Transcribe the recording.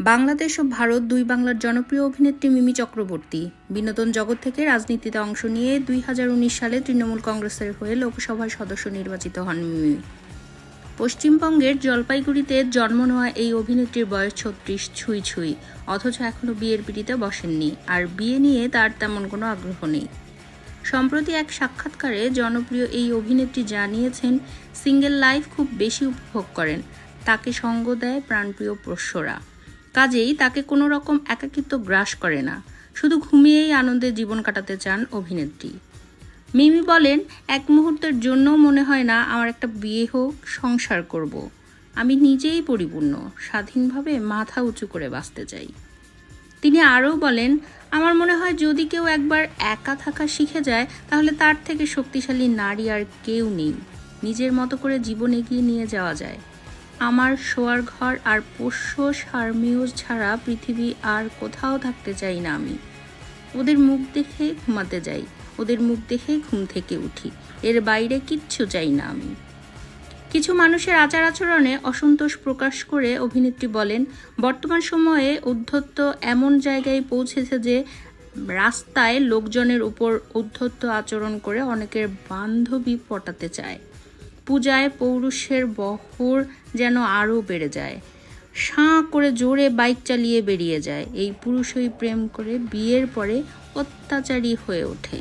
বাংলাদেশ ও ভারত দুই বাংলার জনপ্রিয় অভিনেত্রী মিমি চক্রবর্তী বিনোদন জগৎ থেকে রাজনীতিতে অংশ নিয়ে 2019 সালে তৃণমূল কংগ্রেসের হয়ে লোকসভার সদস্য নির্বাচিত হন মিমি। পশ্চিমবঙ্গের জলপাইগুড়িতে জন্ম নেওয়া এই অভিনেত্রীর বয়স 36 ছুঁই ছুঁই, অথচ এখনও বিয়ের পিঁড়িতে বসেননি, আর বিয়ে নিয়ে তার তেমন কোনো আগ্রহ নেই। সম্প্রতি এক সাক্ষাৎকারে জনপ্রিয় এই অভিনেত্রী জানিয়েছেন, সিঙ্গেল লাইফ খুব বেশি উপভোগ করেন, তাকে সঙ্গ দেয় প্রাণপ্রিয় পোষ্যরা, কাজেই তাকে কোনো রকম একাকিত্ব গ্রাস করে না, শুধু ঘুমিয়েই আনন্দে জীবন কাটাতে চান অভিনেত্রী। মিমি বলেন, এক মুহূর্তের জন্য মনে হয় না আমার একটা বিয়ে হোক, সংসার করব। আমি নিজেই পরিপূর্ণ, স্বাধীনভাবে মাথা উঁচু করে বাঁচতে চাই। তিনি আরও বলেন, আমার মনে হয় যদি কেউ একবার একা থাকা শিখে যায় তাহলে তার থেকে শক্তিশালী নারী আর কেউ নেই। নিজের মতো করে জীবন এগিয়ে নিয়ে যাওয়া যায়। আমার শোয়ার ঘর আর পোষ্য শারমিউজ ছাড়া পৃথিবী আর কোথাও থাকতে চাই না আমি। ওদের মুখ দেখে ঘুমাতে যাই, ওদের মুখ দেখে ঘুম থেকে উঠি, এর বাইরে কিচ্ছু চাই না আমি। কিছু মানুষের আচার আচরণে অসন্তোষ প্রকাশ করে অভিনেত্রী বলেন, বর্তমান সময়ে উদ্ধত্ত এমন জায়গায় পৌঁছেছে যে রাস্তায় লোকজনের উপর উদ্ধত্ত আচরণ করে অনেকের বান্ধবী পটাতে চায়। পূজায় পৌরুষের বহর যেন আরও বেড়ে যায়, সাঁ করে জোরে বাইক চালিয়ে বেরিয়ে যায়। এই পুরুষই প্রেম করে বিয়ের পরে অত্যাচারী হয়ে ওঠে।